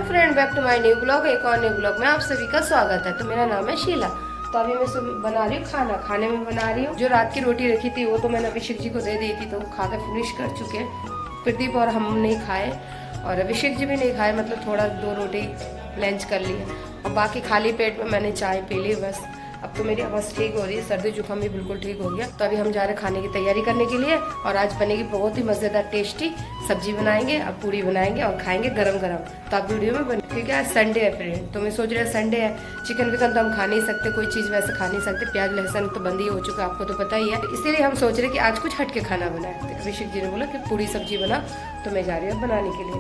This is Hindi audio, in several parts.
Friend, back to my new blog. एक और न्यू ब्लॉग में आप सभी का स्वागत है। तो मेरा नाम है शीला। तो अभी मैं बना रही हूँ खाने में बना रही हूँ। जो रात की रोटी रखी थी वो तो मैंने अभिषेक जी को दे दी थी, तो वो खा कर फिनिश कर चुके हैं। प्रदीप और हम नहीं खाए और अभिषेक जी भी नहीं खाए, मतलब थोड़ा 2 रोटी लंच कर लिया और बाकी खाली पेट में मैंने चाय पी ली बस। अब तो मेरी आवाज़ ठीक हो रही है, सर्दी जुकाम भी बिल्कुल ठीक हो गया। तो अभी हम जा रहे हैं खाने की तैयारी करने के लिए और आज बनेगी बहुत ही मज़ेदार टेस्टी सब्जी बनाएंगे। अब पूरी बनाएंगे और खाएंगे गरम गरम। तो आप वीडियो में बने, क्योंकि आज संडे है फ्रेंड। तो मैं सोच रही हूँ संडे है, चिकन विकन तो हम खा नहीं सकते, कोई चीज़ वैसे खा नहीं सकते, प्याज लहसुन तो बंद ही हो चुका है, आपको तो पता ही है। इसीलिए हम सोच रहे कि आज कुछ हट के खाना बनाए। तो अभिषेक जी ने बोला कि पूरी सब्जी बना, तो मैं जा रही हूँ बनाने के लिए।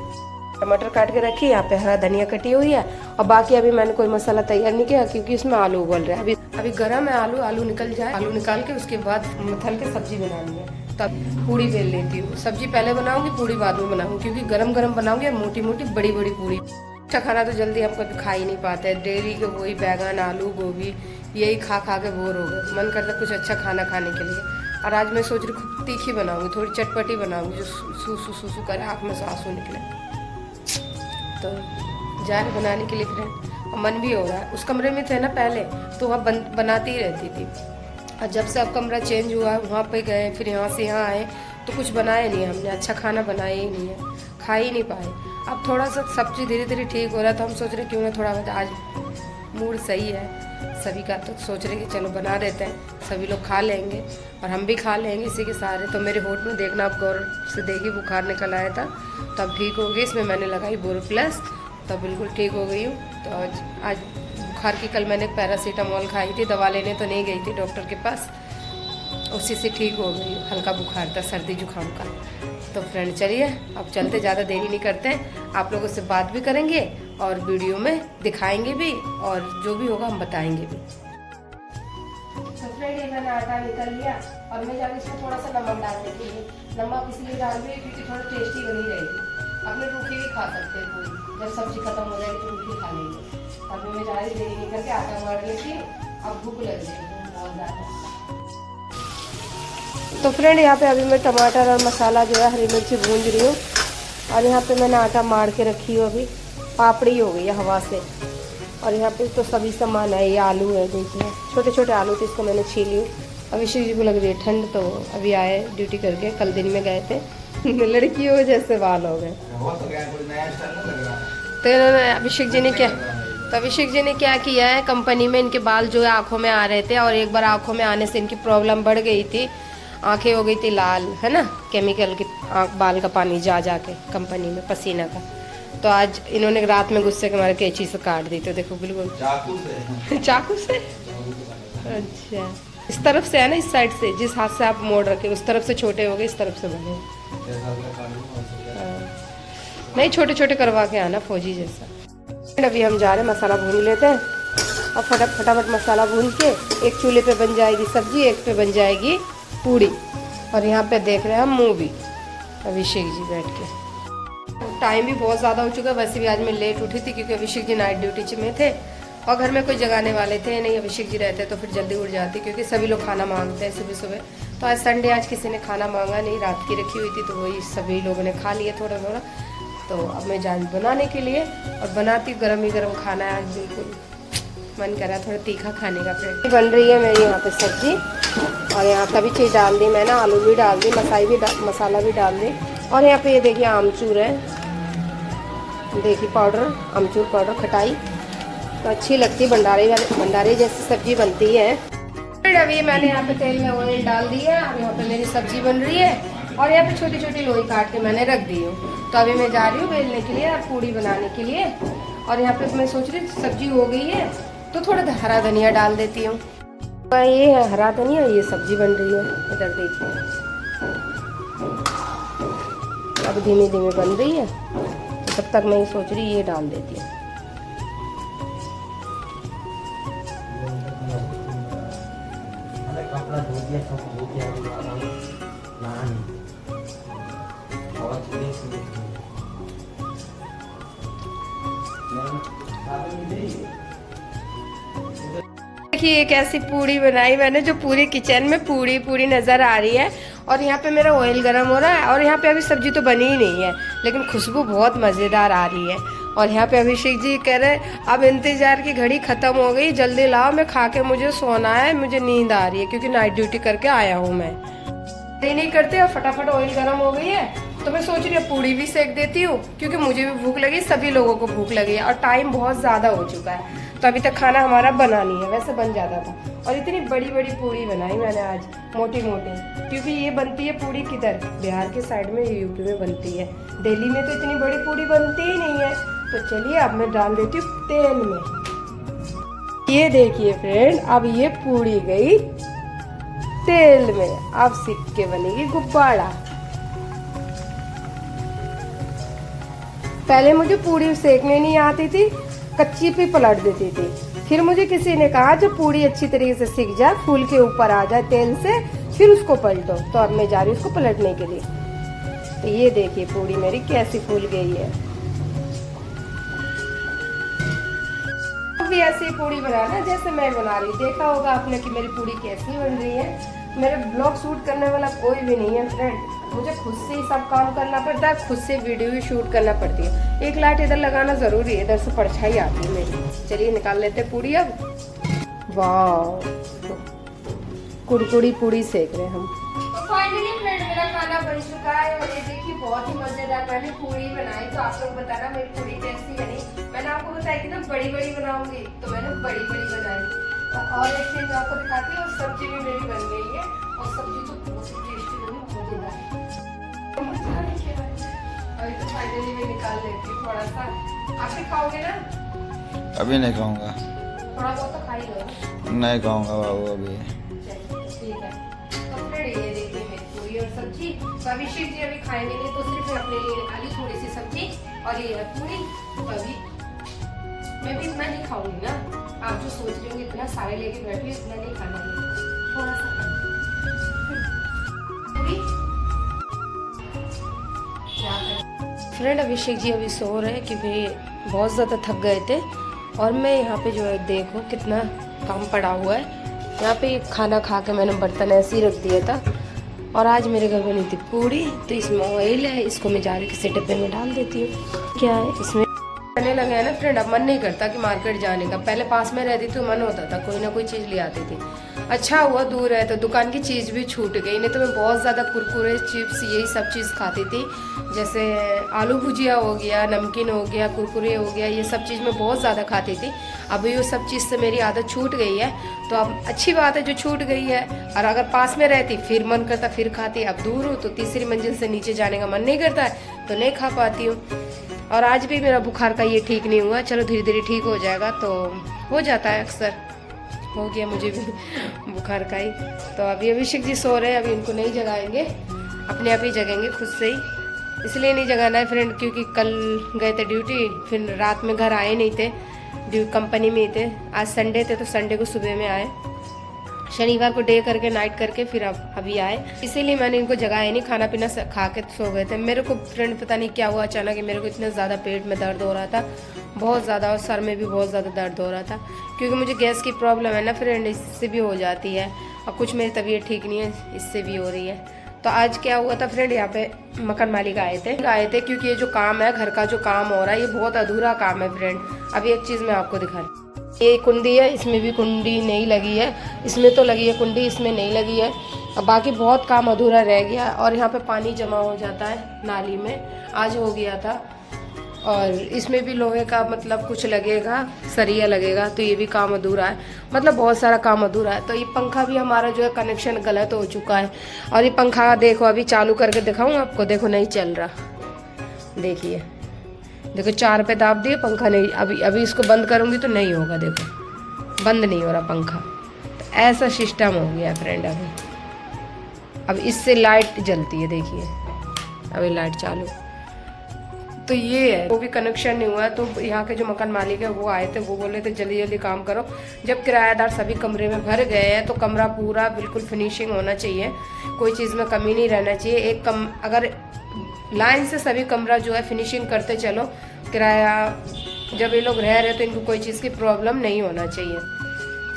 टमाटर काट के रखी, यहाँ पे हरा धनिया कटी हुई है और बाकी अभी मैंने कोई मसाला तैयार नहीं किया क्योंकि इसमें आलू उबल रहा है। अभी गर्म है आलू निकल जाए, आलू निकाल के उसके बाद मथल के सब्जी बनानी है। तब पूड़ी बेल लेती हूँ, सब्जी पहले बनाऊंगी, पूड़ी बाद में बनाऊंगी, क्योंकि गरम गरम बनाऊंगी और मोटी मोटी बड़ी बड़ी पूड़ी। अच्छा खाना तो जल्दी हम कभी खा ही नहीं पाते, डेली के वही बैगन आलू गोभी यही खा खा के बोर हो गए। मन करता कुछ अच्छा खाना खाने के लिए। और आज मैं सोच रही खूब तीखी बनाऊंगी, थोड़ी चटपटी बनाऊंगी, जो सू करे, आँख में से आंसू निकले। तो जा रहे बनाने के लिए फ्रेंड, और मन भी हो रहा है। उस कमरे में थे ना पहले, तो वहाँ बनाती ही रहती थी। और जब से अब कमरा चेंज हुआ, वहाँ पे गए, फिर यहाँ से यहाँ आए, तो कुछ बनाया नहीं हमने, अच्छा खाना बनाया ही नहीं है, खा ही नहीं पाए। अब थोड़ा सा सब्जी धीरे धीरे ठीक हो रहा है, तो हम सोच रहे क्यों ना थोड़ा बहुत, आज मूड सही है सभी का, तो सोच रहे कि चलो बना देते हैं, सभी लोग खा लेंगे और हम भी खा लेंगे इसी के सहारे। तो मेरे होठ में देखना, आप गौर से देखिए, बुखार निकल आया था, तो अब ठीक हो गई। इसमें मैंने लगाई बोरोप्लस, तो बिल्कुल ठीक हो गई हूँ। तो आज बुखार की, कल मैंने पैरासीटामोल खाई थी, दवा लेने तो नहीं गई थी डॉक्टर के पास, उसी से ठीक हो गई। हल्का बुखार था सर्दी जुकाम का। तो फ्रेंड चलिए अब चलते, ज़्यादा देरी नहीं करते हैं, आप लोगों से बात भी करेंगे और वीडियो में दिखाएंगे भी, और जो भी होगा हम बताएंगे भी। तो फ्रेंड ये मैंने आटा निकल लिया और मैं जाकर इसमें थोड़ा सा नमक डाल देती हूँ। नमक इसलिए डाल रही है क्योंकि थोड़ा टेस्टी बनी रहेगी। अपने रूखी भी खा सकते हैं पूरी, जब सब्जी खत्म हो जाएगी तो रूखी खा लेंगे। अभी मैं जा रही देरी नहीं करके आटा मार लेती हूँ, अब भूख लग रही है बहुत ज़्यादा। तो फ्रेंड यहाँ पे अभी मैं टमाटर और मसाला जो है हरी मिर्ची भून रही हूँ और यहाँ पे मैंने आटा मार के रखी हूँ। अभी पापड़ी हो गई है हवा से। और यहाँ पे तो सभी सामान है, ये आलू है, देखिए छोटे छोटे आलू थे, इसको मैंने छीली हूँ। अभिषेक जी को लग रही है ठंड, तो अभी आए ड्यूटी करके, कल दिन में गए थे। लड़कियों जैसे बाल हो गए। तो इन्होंने अभिषेक जी ने क्या किया है, कंपनी में इनके बाल जो है आँखों में आ रहे थे और एक बार आँखों में आने से इनकी प्रॉब्लम बढ़ गई थी, आंखें हो गई थी लाल, है ना, केमिकल की बाल का पानी जा के कंपनी में पसीना का। तो आज इन्होंने रात में गुस्से के मारे कैंची से काट दी। तो देखो बिल्कुल चाकू से अच्छा, इस तरफ से है ना, इस साइड से, जिस हाथ से आप मोड़ रखे उस तरफ से छोटे हो गए, इस तरफ से बने। नहीं, छोटे छोटे करवा के आना फौजी जैसा। अभी हम जा रहे हैं, मसाला भून लेते हैं और फटाफट मसाला भून के एक चूल्हे पे बन जाएगी सब्जी, एक पे बन जाएगी पूड़ी। और यहाँ पे देख रहे हैं हम मूवी, अभिषेक जी बैठ के। टाइम भी बहुत ज़्यादा हो चुका है, वैसे भी आज मैं लेट उठी थी क्योंकि अभिषेक जी नाइट ड्यूटी में थे और घर में कोई जगाने वाले थे नहीं। अभिषेक जी रहते तो फिर जल्दी उठ जाती, क्योंकि सभी लोग खाना मांगते हैं सुबह सुबह। तो आज संडे, आज किसी ने खाना मांगा नहीं, रात की रखी हुई थी, तो वही सभी लोगों ने खा लिया थोड़ा थोड़ा। तो अब मैं जान बनाने के लिए, और बनाती गर्म ही गर्म खाना है आज, बिल्कुल मन करा थोड़ा तीखा खाने का। फिर बन रही है मेरी यहाँ पे सब्जी और यहाँ का भी चीज़ डाल दी मैंने, आलू भी डाल दी, मसाला भी डाल दी। और यहाँ पे ये देखिए आमचूर है, देखिए पाउडर, आमचूर पाउडर, खटाई तो अच्छी लगती, भंडारे जैसी सब्जी बनती है। फिर अभी मैंने यहाँ पे तेल में ऑयल डाल दिया और यहाँ पे मेरी सब्जी बन रही है और यहाँ पे छोटी छोटी लोई काट के मैंने रख दी हूँ। तो अभी मैं जा रही हूँ बेलने के लिए, पूड़ी बनाने के लिए। और यहाँ पे मैं सोच रही सब्जी हो गई है तो थोड़ा हरा धनिया डाल देती हूँ। ये है हरा धनिया, ये सब्जी बन रही है, इधर देखिए अब धीमे धीमे बन रही है। तो तब तक मैं ये सोच रही ये डाल देती हूँ। देखिए एक ऐसी पूड़ी बनाई मैंने जो पूरी किचन में पूरी नज़र आ रही है। और यहाँ पे मेरा ऑयल गर्म हो रहा है और यहाँ पे अभी सब्जी तो बनी ही नहीं है, लेकिन खुशबू बहुत मज़ेदार आ रही है। और यहाँ पे अभिषेक जी कह रहे अब इंतजार की घड़ी खत्म हो गई, जल्दी लाओ, मैं खा के मुझे सोना है, मुझे नींद आ रही है क्योंकि नाइट ड्यूटी करके आया हूँ मैं। नहीं करते और फटाफट ऑयल गर्म हो गई है तो मैं सोच रही हूँ पूड़ी भी सेक देती हूँ क्योंकि मुझे भी भूख लगी, सभी लोगों को भूख लगी है और टाइम बहुत ज़्यादा हो चुका है। तो अभी तक खाना हमारा बना नहीं है, वैसे बन जाता था। और इतनी बड़ी बड़ी पूड़ी बनाई मैंने आज, मोटी मोटी, क्योंकि ये बनती है पूड़ी किधर, बिहार के साइड में, यूपी में बनती है। दिल्ली में तो इतनी बड़ी पूड़ी बनती ही नहीं है। तो चलिए अब मैं डाल देती हूँ तेल में। ये देखिए फ्रेंड, अब ये पूड़ी गई तेल में, अब सिक के बनेगी गुब्बारा। पहले मुझे पूड़ी सेकने नहीं आती थी, कच्ची पे पलट देती थी। फिर मुझे किसी ने कहा जब पूड़ी अच्छी तरीके से सिक जाए, फूल के ऊपर आ जाए तेल से, फिर उसको पलटो। तो अब मैं जा रही हूँ उसको पलटने के लिए। तो ये देखिए पूड़ी मेरी कैसी फूल गई है। भी ऐसी पूड़ी बनाना जैसे मैं बना रही हूँ। देखा होगा आपने कि मेरी पूड़ी कैसी बन रही है। मेरे ब्लॉग शूट करने वाला कोई भी नहीं है फ्रेंड, मुझे खुद से ही सब काम करना पड़ता है, खुद से वीडियो भी शूट करना पड़ती है। एक लाइट इधर लगाना जरूरी है, इधर से परछाई आती है मेरी। चलिए निकाल लेते हैं पूड़ी अब। वाह, कुड़कुड़ी पूड़ी सेक रहे हैं हम। तो फाइनली फ्रेंड मेरा खाना बन चुका है और ये देखिए बहुत ही मजेदार मैंने पूड़ी बनाई। तो आप लोग बताना मेरी पूड़ी कैसी बनी। मैंने आपको बताया कि ना बड़ी बड़ी बनाऊंगी, तो मैंने बड़ी बड़ी बनाई। और एक चीज मैं आपको दिखाती हूँ, सब्जी भी मेरी बन गई है और सब्जी तो बहुत ही टेस्टी बनी, मजेदार। अभी तो फाइनली मैं निकाल लेती हूँ थोड़ा सा। आप भी खाओगे ना? अभी नहीं खाऊंगा। थोड़ा बहुत तो खा ही लो। नहीं खाऊंगा बाबू अभी। ठीक है। तो फ्रेंड ये देखिए मेरी पूरी और सब्जी। तो अभिषेक जी अभी खाएंगे नहीं, तो सिर्फ मैं अपने लिए निकाली थोड़ी सी सब्जी और ये है पूरी। तो अभी मैं भी इतना नहीं खाऊंगी ना, आप जो सोच रहे होंगे इतना सारे लेके बैठी, इतना नहीं खाना है, थोड़ा सा फ्रेंड। अभिषेक जी अभी सो रहे हैं क्योंकि बहुत ज़्यादा थक गए थे। और मैं यहाँ पे जो है देखो कितना काम पड़ा हुआ है। यहाँ पे खाना खा के मैंने बर्तन ऐसे ही रख दिया था। और आज मेरे घर बनी थी पूड़ी, तो इसमें ऑयल है, इसको मैं जा रही किसी डिब्बे में डाल देती हूँ। क्या है इसमें करने लगे हैं ना फ्रेंड, अब मन नहीं करता कि मार्केट जाने का। पहले पास में रहती तो मन होता था, कोई ना कोई चीज़ ले आती थी। अच्छा हुआ दूर है तो दुकान की चीज़ भी छूट गई, नहीं तो मैं बहुत ज़्यादा कुरकुरे, चिप्स, यही सब चीज़ खाती थी। जैसे आलू भुजिया हो गया, नमकीन हो गया, कुरकुरे हो गया, ये सब चीज़ मैं बहुत ज़्यादा खाती थी। अभी वो सब चीज़ से मेरी आदत छूट गई है, तो अब अच्छी बात है जो छूट गई है। और अगर पास में रहती फिर मन करता फिर खाती, अब दूर हूँ तो तीसरी मंजिल से नीचे जाने का मन नहीं करता है, तो नहीं खा पाती हूँ। और आज भी मेरा बुखार का ये ठीक नहीं हुआ, चलो धीरे धीरे ठीक हो जाएगा। तो हो जाता है, अक्सर हो गया मुझे भी बुखार का ही। तो अभी अभिषेक जी सो रहे हैं, अभी इनको नहीं जगाएंगे, अपने आप ही जगेंगे खुद से ही। इसलिए नहीं जगाना है फ्रेंड क्योंकि कल गए थे ड्यूटी, फिर रात में घर आए नहीं थे, कंपनी में ही थे। आज संडे थे तो संडे को सुबह में आए, शनिवार को डे करके नाइट करके फिर अब अभी आए। इसीलिए मैंने इनको जगाया नहीं, खाना पीना खा के सो गए थे। मेरे को फ्रेंड पता नहीं क्या हुआ अचानक, मेरे को इतना ज़्यादा पेट में दर्द हो रहा था, बहुत ज़्यादा, और सर में भी बहुत ज़्यादा दर्द हो रहा था क्योंकि मुझे गैस की प्रॉब्लम है ना फ्रेंड, इससे भी हो जाती है। और कुछ मेरी तबीयत ठीक नहीं है, इससे भी हो रही है। तो आज क्या हुआ था फ्रेंड, यहाँ पे मकान मालिक आए थे क्योंकि ये जो काम है, घर का जो काम हो रहा है, ये बहुत अधूरा काम है फ्रेंड। अभी एक चीज़ मैं आपको दिखा रही, ये कुंडी है, इसमें भी कुंडी नहीं लगी है, इसमें तो लगी है कुंडी, इसमें नहीं लगी है। और बाकी बहुत काम अधूरा रह गया। और यहाँ पे पानी जमा हो जाता है नाली में, आज हो गया था। और इसमें भी लोहे का मतलब कुछ लगेगा, सरिया लगेगा, तो ये भी काम अधूरा है। मतलब बहुत सारा काम अधूरा है। तो ये पंखा भी हमारा जो है कनेक्शन गलत हो चुका है। और ये पंखा देखो, अभी चालू करके दिखाऊँ आपको, देखो नहीं चल रहा, देखिए देखो 4 पे दाब दिए, पंखा नहीं। अभी इसको बंद करूँगी तो नहीं होगा, देखो बंद नहीं हो रहा पंखा। तो ऐसा सिस्टम हो गया फ्रेंड। अब इससे लाइट जलती है, देखिए अभी लाइट चालू। तो ये है, वो भी कनेक्शन नहीं हुआ है। तो यहाँ के जो मकान मालिक है वो आए थे, वो बोले थे जल्दी जल्दी काम करो। जब किराएदार सभी कमरे में भर गए हैं तो कमरा पूरा बिल्कुल फिनिशिंग होना चाहिए, कोई चीज़ में कमी नहीं रहना चाहिए। अगर लाइन से सभी कमरा जो है फिनिशिंग करते चलो, किराया जब ये लोग रह रहे तो इनको कोई चीज़ की प्रॉब्लम नहीं होना चाहिए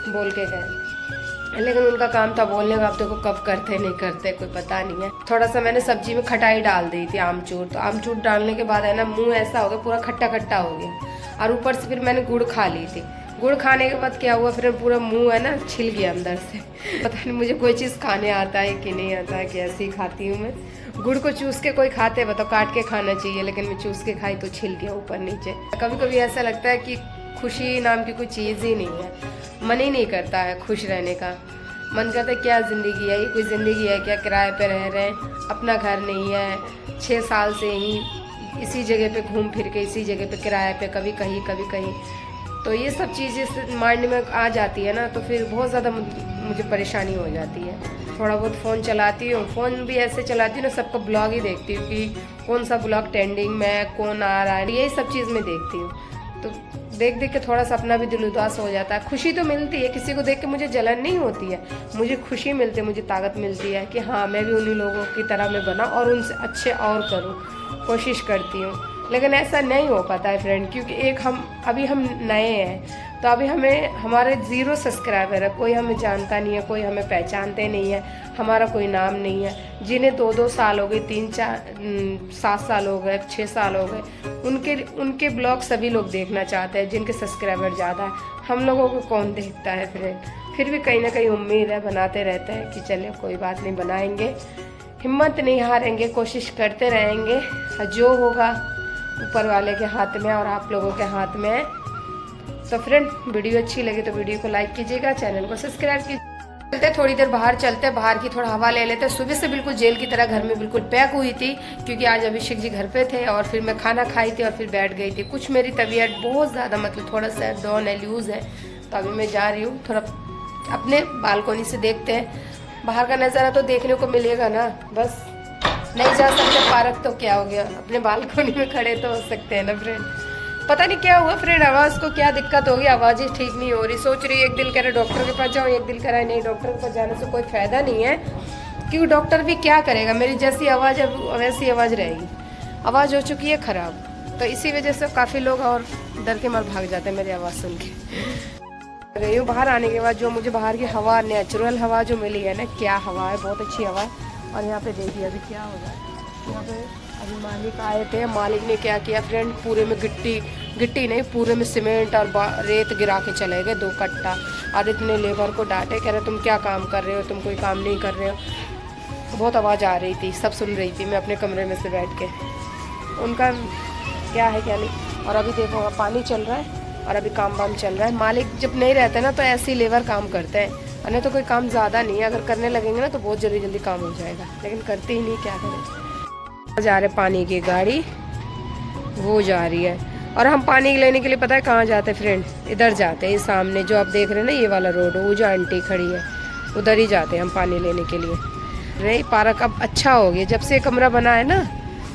बोल के गए। लेकिन उनका काम था बोलने का, अब देखो कब करते नहीं करते कोई पता नहीं है। थोड़ा सा मैंने सब्जी में खटाई डाल दी थी, आमचूर, तो आमचूर डालने के बाद है ना मुंह ऐसा हो गया पूरा खट्टा खट्टा हो गया। और ऊपर से फिर मैंने गुड़ खा ली थी। गुड़ खाने के बाद क्या हुआ, फिर पूरा मुंह है ना छिल गया अंदर से। पता नहीं मुझे कोई चीज़ खाने आता है कि नहीं आता है, कैसे ही खाती हूँ मैं। गुड़ को चूस के कोई खाते बताओ, काट के खाना चाहिए, लेकिन मैं चूस के खाई तो छिल गया ऊपर नीचे। कभी कभी ऐसा लगता है कि खुशी नाम की कोई चीज़ ही नहीं है, मन ही नहीं करता है खुश रहने का। मन करता है क्या ज़िंदगी है, ये कोई ज़िंदगी है क्या, किराए पे रह रहे हैं, अपना घर नहीं है, 6 साल से ही इसी जगह पे घूम फिर के इसी जगह पे किराए पे, कभी कहीं कभी कहीं। तो ये सब चीज़ें माइंड में आ जाती है ना, तो फिर बहुत ज़्यादा मुझे परेशानी हो जाती है। थोड़ा बहुत फ़ोन चलाती हूँ, फ़ोन भी ऐसे चलाती हूँ ना, सबका ब्लॉग ही देखती हूँ कि कौन सा ब्लॉग ट्रेंडिंग में, कौन आ रहा है, यही सब चीज़ मैं देखती हूँ। तो देख देख के थोड़ा सा अपना भी दिल उदास हो जाता है। खुशी तो मिलती है, किसी को देख के मुझे जलन नहीं होती है, मुझे खुशी मिलती है, मुझे ताकत मिलती है कि हाँ मैं भी उन्हीं लोगों की तरह मैं बना और उनसे अच्छे और करूँ, कोशिश करती हूँ। लेकिन ऐसा नहीं हो पाता है फ्रेंड, क्योंकि एक अभी हम नए हैं, तो अभी हमारे 0 सब्सक्राइबर है, कोई हमें जानता नहीं है, कोई हमें पहचानते नहीं है, हमारा कोई नाम नहीं है। जिन्हें 2-2 साल हो गए, 3-4 7 साल हो गए, 6 साल हो गए, उनके ब्लॉग सभी लोग देखना चाहते हैं, जिनके सब्सक्राइबर ज़्यादा है। हम लोगों को कौन देखता है फ्रेंड। फिर भी कहीं ना कहीं उम्मीद है, बनाते रहते हैं कि चले कोई बात नहीं, बनाएंगे, हिम्मत नहीं हारेंगे, कोशिश करते रहेंगे। जो होगा ऊपर वाले के हाथ में और आप लोगों के हाथ में है। तो फ्रेंड वीडियो अच्छी लगी तो वीडियो को लाइक कीजिएगा, चैनल को सब्सक्राइब कीजिए। चलते थोड़ी देर बाहर चलते, बाहर की थोड़ा हवा ले लेते। सुबह से बिल्कुल जेल की तरह घर में बिल्कुल पैक हुई थी, क्योंकि आज अभिषेक जी घर पे थे और फिर मैं खाना खाई थी और फिर बैठ गई थी। कुछ मेरी तबीयत बहुत ज़्यादा मतलब थोड़ा सा डाउन है, लूज़ है, तो अभी मैं जा रही हूँ थोड़ा अपने बालकोनी से देखते हैं बाहर का नज़ारा, तो देखने को मिलेगा ना। बस नहीं जा सकते पार्क तो क्या हो गया, अपने बालकोनी में खड़े तो हो सकते हैं ना फ्रेंड। पता नहीं क्या हुआ फ्रेंड, आवाज़ को क्या दिक्कत होगी, आवाज़ ही ठीक नहीं हो रही। सोच रही एक दिल करे डॉक्टर के पास जाऊँ, एक दिल करे नहीं, डॉक्टर के पास जाने से कोई फ़ायदा नहीं है, क्योंकि डॉक्टर भी क्या करेगा, मेरी जैसी आवाज़ है वैसी आवाज़ रहेगी। आवाज़ हो चुकी है ख़राब, तो इसी वजह से काफ़ी लोग और डर के मार भाग जाते हैं मेरी आवाज़ सुन के। रही हूँ बाहर आने के बाद जो मुझे बाहर की हवा, नेचुरल हवा जो मिली है ना, क्या हवा है, बहुत अच्छी हवा है। और यहाँ पे देखिए अभी क्या होगा, यहाँ पे अभी मालिक आए थे, मालिक ने क्या किया फ्रेंड, पूरे में गिट्टी नहीं, पूरे में सीमेंट और रेत गिरा के चले गए 2 कट्टा। और इतने लेबर को डांटे, कह रहे तुम क्या काम कर रहे हो, तुम कोई काम नहीं कर रहे हो। बहुत आवाज़ आ रही थी, सब सुन रही थी, मैं अपने कमरे में से बैठ के, उनका क्या है क्या नहीं। और अभी देखो पानी चल रहा है और अभी काम वाम चल रहा है। मालिक जब नहीं रहते ना तो ऐसे ही लेबर काम करते हैं, और नहीं तो कोई काम ज़्यादा नहीं है, अगर करने लगेंगे ना तो बहुत जल्दी काम हो जाएगा, लेकिन करते ही नहीं, क्या करें। जा रहे पानी की गाड़ी, वो जा रही है, और हम पानी लेने के लिए पता है कहाँ जाते हैं फ्रेंड, इधर जाते हैं, सामने जो आप देख रहे हैं ना ये वाला रोड, वो जो आंटी खड़ी है उधर ही जाते हैं हम पानी लेने के लिए। रही पार्क अब अच्छा हो गया, जब से कमरा बना है ना,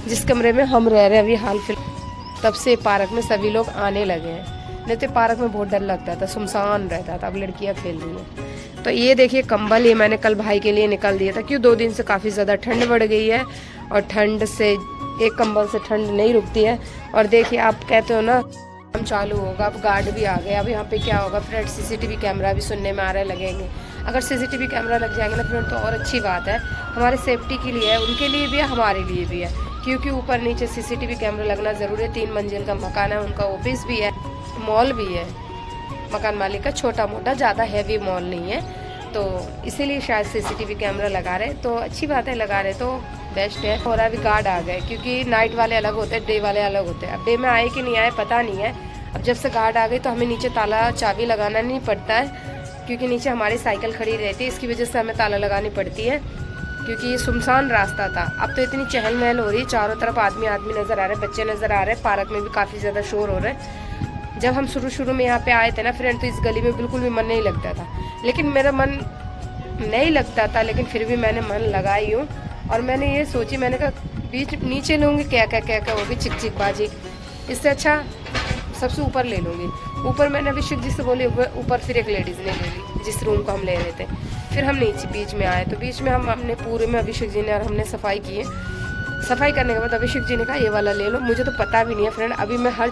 जिस कमरे में हम रह रहे हैं अभी हाल फिलहाल, तब से पार्क में सभी लोग आने लगे हैं। नहीं तो पार्क में बहुत डर लगता था, सुनसान रहता था, अब लड़कियां खेल रही हैं। तो ये देखिए कंबल, ये मैंने कल भाई के लिए निकाल दिया था, क्यों 2 दिन से काफ़ी ज़्यादा ठंड बढ़ गई है, और ठंड से एक कंबल से ठंड नहीं रुकती है। और देखिए आप कहते हो ना काम चालू होगा, अब गार्ड भी आ गए। अब यहाँ पे क्या होगा फ्रेंड, सीसीटीवी कैमरा भी सुनने में आ रहे लगेंगे। अगर सीसीटीवी कैमरा लग जाएंगे ना फ्रेंड तो और अच्छी बात है, हमारे सेफ्टी के लिए है, उनके लिए भी है, हमारे लिए भी है, क्योंकि ऊपर नीचे सीसीटीवी कैमरा लगना ज़रूरी है। 3 मंजिल का मकान है, उनका ऑफिस भी है, मॉल भी है, मकान मालिक का छोटा मोटा, ज़्यादा हैवी मॉल नहीं है, तो इसीलिए शायद सीसीटीवी कैमरा लगा रहे। तो अच्छी बात है, लगा रहे तो बेस्ट है। और अभी गार्ड आ गए, क्योंकि नाइट वाले अलग होते हैं, डे वाले अलग होते हैं। अब डे में आए कि नहीं आए पता नहीं है। अब जब से गार्ड आ गई तो हमें नीचे ताला चाबी लगाना नहीं पड़ता है, क्योंकि नीचे हमारी साइकिल खड़ी रहती है, इसकी वजह से हमें ताला लगानी पड़ती है, क्योंकि ये सुनसान रास्ता था। अब तो इतनी चहल महल हो रही है, चारों तरफ आदमी नज़र आ रहे हैं, बच्चे नज़र आ रहे हैं, पार्क में भी काफ़ी ज़्यादा शोर हो रहा है। जब हम शुरू में यहाँ पे आए थे ना फ्रेंड, तो इस गली में बिल्कुल भी मन नहीं लगता था, लेकिन मेरा मन नहीं लगता था, लेकिन फिर भी मैंने मन लगाई हूँ। और मैंने ये सोची, मैंने कहा बीच नीचे लूँगी क्या होगी चिकचिकबाजी, इससे अच्छा सबसे ऊपर ले लूँगी। ऊपर मैंने अभिषेक जी से बोली, ऊपर फिर एक लेडीज़ ने ले ली जिस रूम को हम ले रहे थे। फिर हम नीचे बीच में आए, तो बीच में हम अपने पूरे में अभिषेक जी ने और हमने सफाई की है। सफाई करने के बाद अभिषेक जी ने कहा ये वाला ले लो। मुझे तो पता भी नहीं है फ्रेंड, अभी मैं हर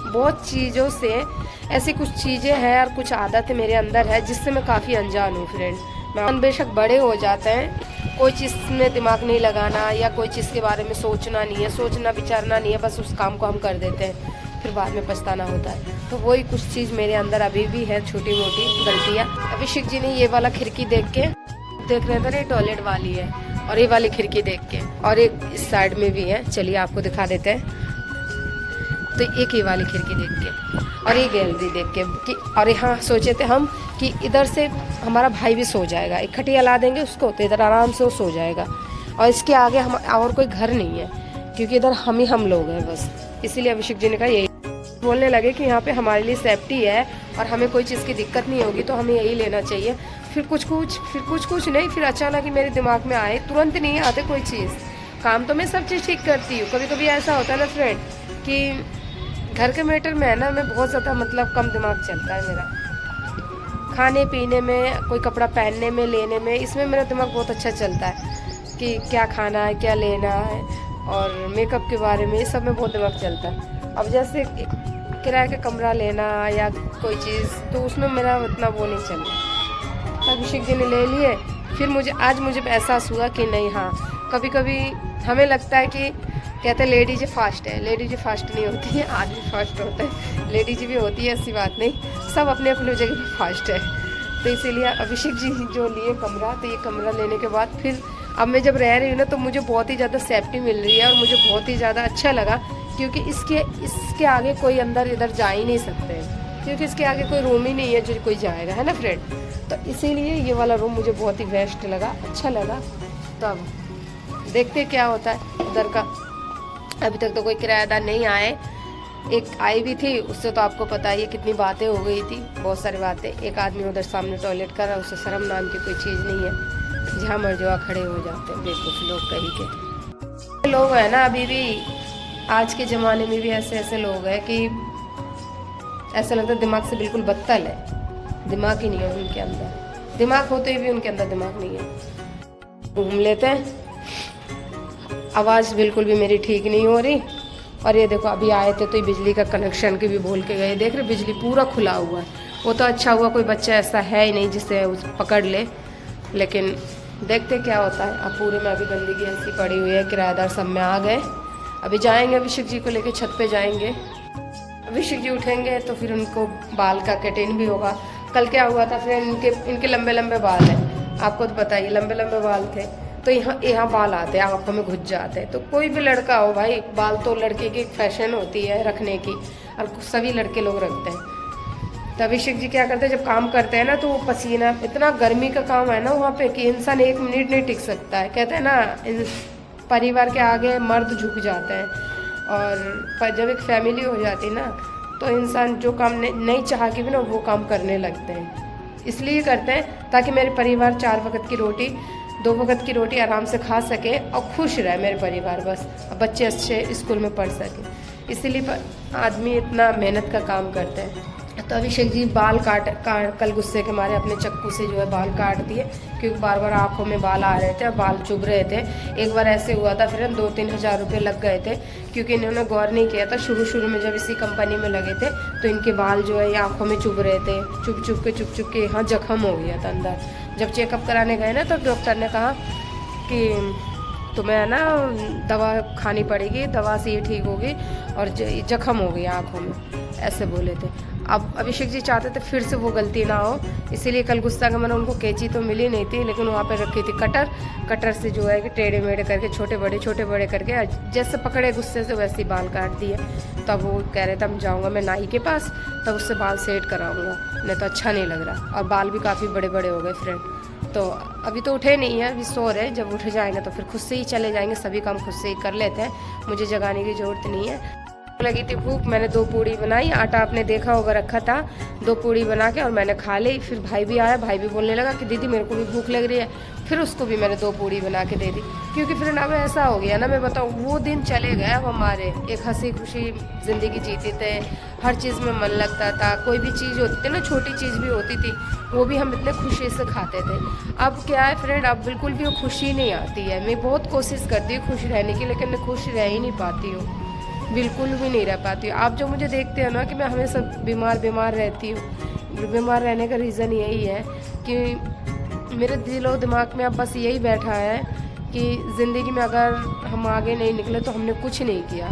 बहुत चीज़ों से ऐसी कुछ चीज़ें हैं और कुछ आदतें मेरे अंदर है जिससे मैं काफ़ी अनजान हूँ फ्रेंड। मैं बेशक बड़े हो जाते हैं, कोई चीज़ में दिमाग नहीं लगाना या कोई चीज़ के बारे में सोचना नहीं है, सोचना विचारना नहीं है, बस उस काम को हम कर देते हैं, फिर बाद में पछताना होता है। तो वही कुछ चीज़ मेरे अंदर अभी भी है, छोटी मोटी गलतियाँ। अभिषेक जी ने ये वाला खिड़की देख रहे थे, टॉयलेट वाली है, और ये वाली खिड़की देख के, और एक इस साइड में भी है, चलिए आपको दिखा देते हैं। तो एक ये वाली खिड़की देख के और ये गैलरी देख के कि और यहाँ सोचे थे हम कि इधर से हमारा भाई भी सो जाएगा, एक खटिया ला देंगे उसको तो इधर आराम से वो सो जाएगा, और इसके आगे हम और कोई घर नहीं है क्योंकि इधर हम लोग हैं बस। इसीलिए अभिषेक जी ने कहा, यही बोलने लगे कि यहाँ पे हमारे लिए सेफ्टी है और हमें कोई चीज़ की दिक्कत नहीं होगी तो हमें यही लेना चाहिए। फिर कुछ नहीं, फिर अचानक ही मेरे दिमाग में आए, तुरंत नहीं आते कोई चीज़। काम तो मैं सब चीज़ ठीक करती हूँ, कभी कभी ऐसा होता है ना फ्रेंड कि घर के मैटर में है ना, मैं बहुत ज़्यादा मतलब कम दिमाग चलता है मेरा। खाने पीने में, कोई कपड़ा पहनने में, लेने में, इसमें मेरा दिमाग बहुत अच्छा चलता है कि क्या खाना है, क्या लेना है, और मेकअप के बारे में, सब में बहुत दिमाग चलता है। अब जैसे किराए का कमरा लेना या कोई चीज़, तो उसमें मेरा उतना वो नहीं चल रहा। अभिषेक जी ने ले लिए, फिर आज मुझे एहसास हुआ कि नहीं, हाँ कभी कभी हमें लगता है कि कहते हैं लेडीज फास्ट है, लेडीज फास्ट नहीं होती है, आदमी फास्ट होता है। लेडीज भी होती है, ऐसी बात नहीं, सब अपने अपने जगह पर फास्ट है। तो इसीलिए अभिषेक जी जो लिए कमरा, तो ये कमरा लेने के बाद फिर अब मैं जब रह रही हूँ ना, तो मुझे बहुत ही ज़्यादा सेफ्टी मिल रही है और मुझे बहुत ही ज़्यादा अच्छा लगा, क्योंकि इसके आगे कोई अंदर इधर जा ही नहीं सकते हैं, क्योंकि इसके आगे कोई रूम ही नहीं है जो कोई जाएगा, है ना फ्रेंड। तो इसीलिए ये वाला रूम मुझे बहुत ही बेस्ट लगा, अच्छा लगा। तो अब देखते क्या होता है उधर का। अभी तक तो कोई किराएदार नहीं आए, एक आई भी थी, उससे तो आपको पता ही है कितनी बातें हो गई थी, बहुत सारी बातें। एक आदमी उधर सामने टॉयलेट कर रहा है, उससे शर्म नाम की कोई चीज़ नहीं है, जहाँ मर्जी वहाँ खड़े हो जाते हैं बेवकूफ़ लोग कहीं के। लोग हैं ना अभी भी, आज के ज़माने में भी ऐसे लोग हैं कि ऐसा लगता है दिमाग से बिल्कुल बत्तल है, दिमाग ही नहीं है उनके अंदर, दिमाग होते हुए भी उनके अंदर दिमाग नहीं है। घूम लेते हैं, आवाज़ बिल्कुल भी मेरी ठीक नहीं हो रही। और ये देखो अभी आए थे तो बिजली का कनेक्शन के भी बोल के गए, देख रहे बिजली पूरा खुला हुआ है। वो तो अच्छा हुआ कोई बच्चा ऐसा है ही नहीं जिसे पकड़ ले, लेकिन देखते क्या होता है। अब पूरे में अभी गंदगी ऐसी पड़ी हुई है, किराएदार सब में आ गए। अभी जाएंगे अभिषेक जी को लेके छत पे जाएंगे, अभिषेक जी उठेंगे तो फिर उनको बाल का कटिंग भी होगा। कल क्या हुआ था फिर, इनके लंबे लंबे बाल हैं, आपको तो पता ही, लंबे लंबे बाल थे, तो यहाँ बाल आते हैं, आंखों में घुस जाते हैं। तो कोई भी लड़का हो भाई, बाल तो लड़के की फैशन होती है रखने की, और सभी लड़के लोग रखते हैं। तो अभिषेक जी क्या करते हैं, जब काम करते हैं ना, तो वो पसीना, इतना गर्मी का काम है ना वहाँ पे कि इंसान 1 मिनट नहीं टिक सकता है। कहते हैं ना परिवार के आगे मर्द झुक जाते हैं, और जब एक फैमिली हो जाती ना, तो इंसान जो काम नहीं चाह के भी ना वो काम करने लगते हैं। इसलिए करते हैं ताकि मेरे परिवार 4 वक्त की रोटी, 2 वक्त की रोटी आराम से खा सके और खुश रहे मेरे परिवार, बस बच्चे अच्छे स्कूल में पढ़ सके। इसीलिए आदमी इतना मेहनत का काम करते हैं। तो अभिषेक जी बाल काट कल गुस्से के मारे अपने चक्कू से जो है बाल काट दिए, क्योंकि बार बार आंखों में बाल आ रहे थे और बाल चुभ रहे थे। एक बार ऐसे हुआ था फिर 2-3 हज़ार रुपये लग गए थे, क्योंकि इन्होंने गौर नहीं किया था। शुरू में जब इसी कंपनी में लगे थे तो इनके बाल जो है आँखों में चुभ रहे थे, चुभ के यहाँ जख्म हो गया था अंदर। जब चेकअप कराने गए ना, तो डॉक्टर ने कहा कि तुम्हें ना दवा खानी पड़ेगी, दवा से ये ठीक होगी, और जख्म हो गई आँखों में, ऐसे बोले थे। अब अभिषेक जी चाहते थे फिर से वो गलती ना हो, इसीलिए कल गुस्सा का मैंने उनको कैंची तो मिली नहीं थी, लेकिन वहाँ पे रखी थी कटर से जो है कि टेढ़े मेढ़े करके छोटे बड़े करके जैसे पकड़े गुस्से से वैसे ही बाल काट दिए। तब वो कह रहे थे हम जाऊँगा मैं नाई के पास, तब उससे बाल सेट कराऊँगा, नहीं तो अच्छा नहीं लग रहा। और बाल भी काफ़ी बड़े हो गए फ्रेंड। तो अभी तो उठे नहीं है, अभी सो रहे, जब उठ जाएंगे तो फिर खुद से ही चले जाएंगे, सभी काम खुद से ही कर लेते हैं, मुझे जगाने की ज़रूरत नहीं है। लगी थी भूख, मैंने 2 पूड़ी बनाई, आटा आपने देखा होगा रखा था, 2 पूड़ी बना के और मैंने खा ली। फिर भाई भी आया, भाई भी बोलने लगा कि दीदी मेरे को भी भूख लग रही है, फिर उसको भी मैंने 2 पूड़ी बना के दे दी। क्योंकि फिर ना मैं ऐसा हो गया ना, मैं बताऊँ वो दिन चले गए अब हमारे, एक हंसी खुशी ज़िंदगी जीते थे, हर चीज़ में मन लगता था, कोई भी चीज़ होती थी ना, छोटी चीज़ भी होती थी, वो भी हम इतने खुशी से खाते थे। अब क्या है फ्रेंड, अब बिल्कुल भी वो खुशी नहीं आती है। मैं बहुत कोशिश करती हूँ खुश रहने की, लेकिन मैं खुश रह ही नहीं पाती हूँ। बिल्कुल भी नहीं रह पाती हूँ। आप जो मुझे देखते हो ना कि मैं हमेशा बीमार रहती हूँ, बीमार रहने का रीज़न यही है कि मेरे दिलो दिमाग में अब बस यही बैठा है कि ज़िंदगी में अगर हम आगे नहीं निकले तो हमने कुछ नहीं किया,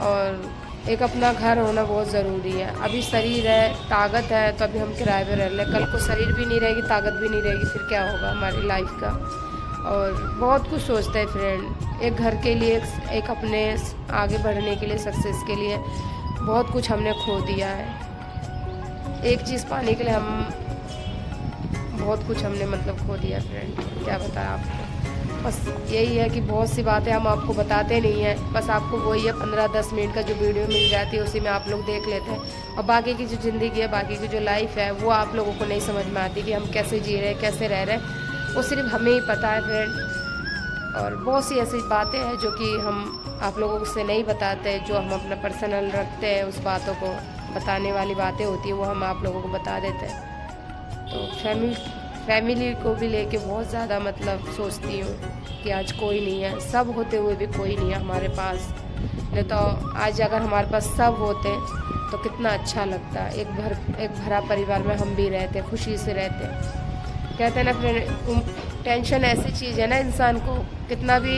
और एक अपना घर होना बहुत ज़रूरी है। अभी शरीर है, ताकत है, तो अभी हम किराए पे रह लें, कल को शरीर भी नहीं रहेगी, ताकत भी नहीं रहेगी, फिर क्या होगा हमारी लाइफ का। और बहुत कुछ सोचते हैं फ्रेंड, एक घर के लिए, एक अपने आगे बढ़ने के लिए, सक्सेस के लिए बहुत कुछ हमने खो दिया है। एक चीज़ पाने के लिए हम बहुत कुछ हमने मतलब खो दिया फ्रेंड, क्या बताया आपको। बस यही है कि बहुत सी बातें हम आपको बताते नहीं हैं, बस आपको वही है 15-10 मिनट का जो वीडियो मिल जाती है उसी में आप लोग देख लेते हैं, और बाकी की जो ज़िंदगी है, बाकी की जो लाइफ है, वो आप लोगों को नहीं समझ में आती कि हम कैसे जी रहे हैं, कैसे रह रहे हैं, वो सिर्फ हमें ही पता है फ्रेंड। और बहुत सी ऐसी बातें हैं जो कि हम आप लोगों से नहीं बताते, जो हम अपना पर्सनल रखते हैं, उस बातों को बताने वाली बातें होती है वो हम आप लोगों को बता देते हैं। तो फैमिली को भी लेके बहुत ज़्यादा मतलब सोचती हूँ कि आज कोई नहीं है, सब होते हुए भी कोई नहीं है हमारे पास। नहीं तो आज अगर हमारे पास सब होते तो कितना अच्छा लगता, एक भरा परिवार में हम भी रहते, खुशी से रहते। कहते हैं ना फ्रेंड, टेंशन ऐसी चीज़ है ना, इंसान को कितना भी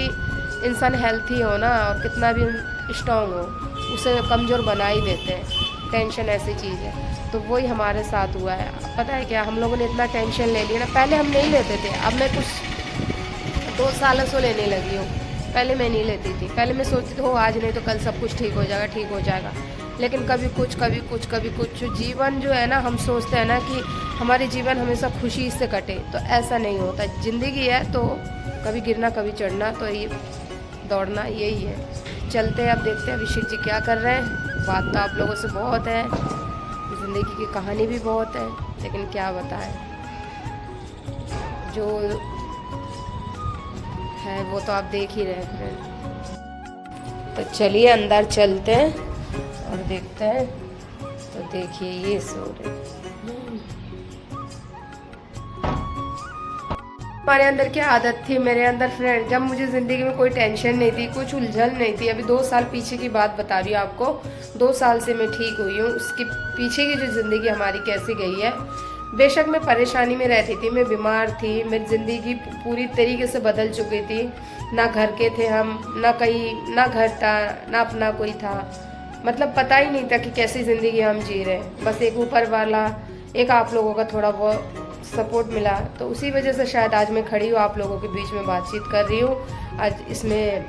इंसान हेल्थी हो ना और कितना भी स्ट्रॉन्ग हो, उसे कमज़ोर बना ही देते हैं। टेंशन ऐसी चीज़ है, तो वही हमारे साथ हुआ है। पता है क्या, हम लोगों ने इतना टेंशन ले लिया ना, पहले हम नहीं लेते थे, अब मैं कुछ 2 सालों से लेने लगी हूँ। पहले मैं नहीं लेती थी, पहले मैं सोचती थी हो आज नहीं तो कल सब कुछ ठीक हो जाएगा, ठीक हो जाएगा, लेकिन कभी कुछ कभी कुछ कभी कुछ। जीवन जो है ना, हम सोचते हैं ना कि हमारे जीवन हमेशा खुशी से कटे, तो ऐसा नहीं होता। ज़िंदगी है तो कभी गिरना कभी चढ़ना, तो ये दौड़ना यही है। चलते हैं, अब देखते हैं अभिषेक जी क्या कर रहे हैं। बात तो आप लोगों से बहुत है, ज़िंदगी की कहानी भी बहुत है, लेकिन क्या बताएं, जो है वो तो आप देख ही रहे हैं। तो चलिए अंदर चलते हैं और देखते हैं। तो देखिए ये सो रहे, हमारे अंदर क्या आदत थी मेरे अंदर फ्रेंड, जब मुझे ज़िंदगी में कोई टेंशन नहीं थी, कुछ उलझन नहीं थी। अभी 2 साल पीछे की बात बता रही हूँ आपको, 2 साल से मैं ठीक हुई हूँ। उसके पीछे की जो ज़िंदगी हमारी कैसी गई है, बेशक मैं परेशानी में रहती थी, मैं बीमार थी, मेरी ज़िंदगी पूरी तरीके से बदल चुकी थी। ना घर के थे हम, ना कहीं, ना घर था, ना अपना कोई था, मतलब पता ही नहीं था कि कैसी ज़िंदगी हम जी रहे हैं। बस एक ऊपर वाला, एक आप लोगों का थोड़ा बहुत सपोर्ट मिला, तो उसी वजह से शायद आज मैं खड़ी हूँ, आप लोगों के बीच में बातचीत कर रही हूँ। आज इसमें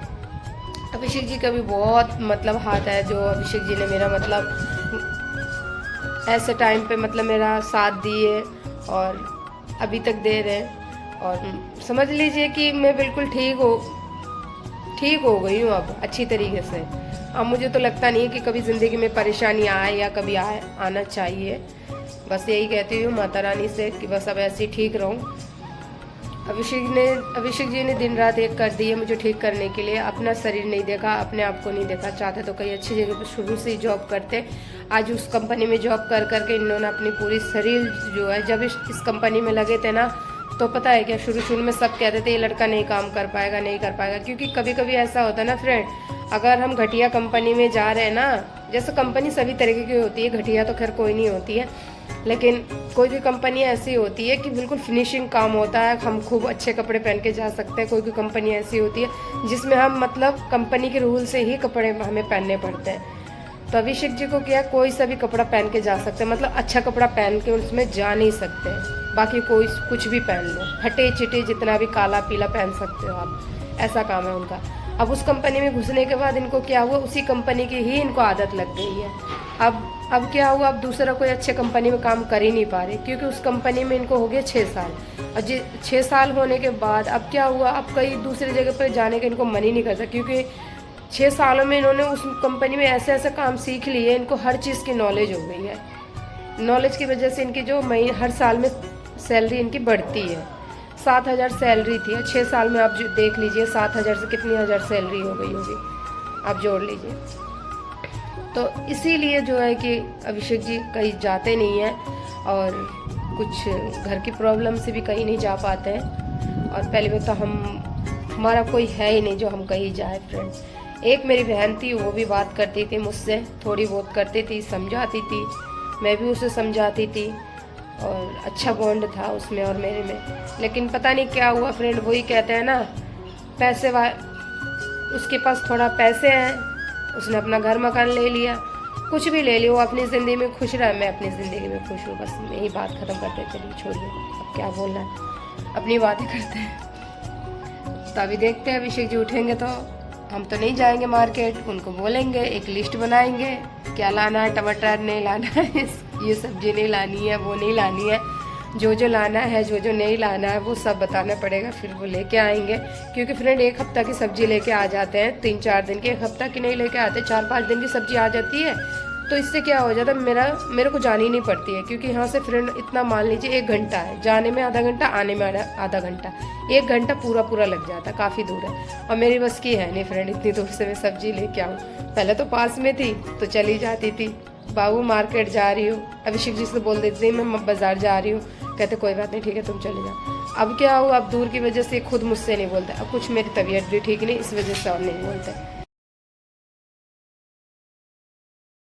अभिषेक जी का भी बहुत मतलब हाथ है, जो अभिषेक जी ने मेरा मतलब ऐसे टाइम पे मतलब मेरा साथ दिए और अभी तक दे रहे हैं। और समझ लीजिए कि मैं बिल्कुल ठीक हो गई हूँ अब अच्छी तरीके से। अब मुझे तो लगता नहीं है कि कभी ज़िंदगी में परेशानी आए या कभी आना चाहिए। बस यही कहती हूँ माता रानी से कि बस अब ऐसे ही ठीक रहूँ। अभिषेक जी ने दिन रात एक कर दी है मुझे ठीक करने के लिए। अपना शरीर नहीं देखा, अपने आप को नहीं देखा। चाहते तो कहीं अच्छी जगह पर शुरू से ही जॉब करते। आज उस कंपनी में जॉब कर करके इन्होंने अपनी पूरी शरीर जो है, जब इस कंपनी में लगे थे ना, तो पता है क्या, शुरू में सब कहते थे ये लड़का नहीं काम कर पाएगा, नहीं कर पाएगा। क्योंकि कभी कभी ऐसा होता है ना फ्रेंड, अगर हम घटिया कंपनी में जा रहे हैं ना, जैसे कंपनी सभी तरीके की होती है, घटिया तो खैर कोई नहीं होती है, लेकिन कोई भी कंपनी ऐसी होती है कि बिल्कुल फिनिशिंग काम होता है, हम खूब अच्छे कपड़े पहन के जा सकते हैं। कोई भी कंपनी ऐसी होती है जिसमें हम मतलब कंपनी के रूल से ही कपड़े हमें पहनने पड़ते हैं। तो अभिषेक जी को क्या, कोई सा भी कपड़ा पहन के जा सकते हैं, मतलब अच्छा कपड़ा पहन के उसमें जा नहीं सकते, बाकी कोई कुछ भी पहन लो, फटे चिटे जितना भी काला पीला पहन सकते हो आप, ऐसा काम है उनका। अब उस कंपनी में घुसने के बाद इनको क्या हुआ, उसी कंपनी की ही इनको आदत लग गई है। अब क्या हुआ, अब दूसरा कोई अच्छे कंपनी में काम कर ही नहीं पा रहे, क्योंकि उस कंपनी में इनको हो गया 6 साल। और 6 साल होने के बाद अब क्या हुआ, अब कहीं दूसरी जगह पर जाने का इनको मन ही नहीं करता, क्योंकि 6 सालों में इन्होंने उस कंपनी में ऐसे ऐसे काम सीख लिए, इनको हर चीज़ की नॉलेज हो गई है। नॉलेज की वजह से इनकी जो हर साल में सैलरी इनकी बढ़ती है। 7,000 सैलरी थी, 6 साल में आप देख लीजिए 7,000 से कितनी हज़ार सैलरी हो गई होगी, आप जोड़ लीजिए। तो इसीलिए जो है कि अभिषेक जी कहीं जाते नहीं हैं, और कुछ घर की प्रॉब्लम से भी कहीं नहीं जा पाते हैं। और पहले में तो हमारा कोई है ही नहीं जो हम कहीं जाए फ्रेंड, एक मेरी बहन थी, वो भी बात करती थी मुझसे, थोड़ी बहुत करती थी, समझाती थी, मैं भी उसे समझाती थी और अच्छा बॉन्ड था उसमें और मेरे में। लेकिन पता नहीं क्या हुआ फ्रेंड, वही कहते हैं ना, उसके पास थोड़ा पैसे हैं, उसने अपना घर मकान ले लिया, कुछ भी ले लिया, वो अपनी ज़िंदगी में खुश रहा, मैं अपनी ज़िंदगी में खुश हूँ। बस यही बात ख़त्म करते, चलिए छोड़िए, अब क्या बोलना है, अपनी बातें करते हैं। तो अभी देखते हैं, अभिषेक जी उठेंगे तो हम तो नहीं जाएंगे मार्केट, उनको बोलेंगे, एक लिस्ट बनाएंगे क्या लाना है, टमाटर नहीं लाना है, ये सब्जी नहीं लानी है, वो नहीं लानी है, जो जो लाना है, जो जो नहीं लाना है वो सब बताना पड़ेगा, फिर वो लेके आएंगे। क्योंकि फ्रेंड एक हफ्ता की सब्जी लेके आ जाते हैं, 3-4 दिन की, एक हफ्ता की नहीं लेके आते, 4-5 दिन की सब्जी आ जाती है। तो इससे क्या हो जाता है, मेरे को जानी नहीं पड़ती है, क्योंकि यहाँ से फ्रेंड इतना मान लीजिए 1 घंटा है, जाने में आधा घंटा, आने में आधा घंटा, 1 घंटा पूरा लग जाता है, काफ़ी दूर है। और मेरी बस की है नहीं फ्रेंड, इतनी दूर से मैं सब्जी लेके आऊँ। पहले तो पास में थी तो चली जाती थी, बाबू मार्केट जा रही हूँ, अभिषेक जी से बोल देती थी मैं बाजार जा रही हूँ, कहते कोई बात नहीं, ठीक है तुम चले जाओ। अब क्या हुआ, अब दूर की वजह से खुद मुझसे नहीं बोलते, अब कुछ मेरी तबीयत भी ठीक नहीं, इस वजह से और नहीं बोलते।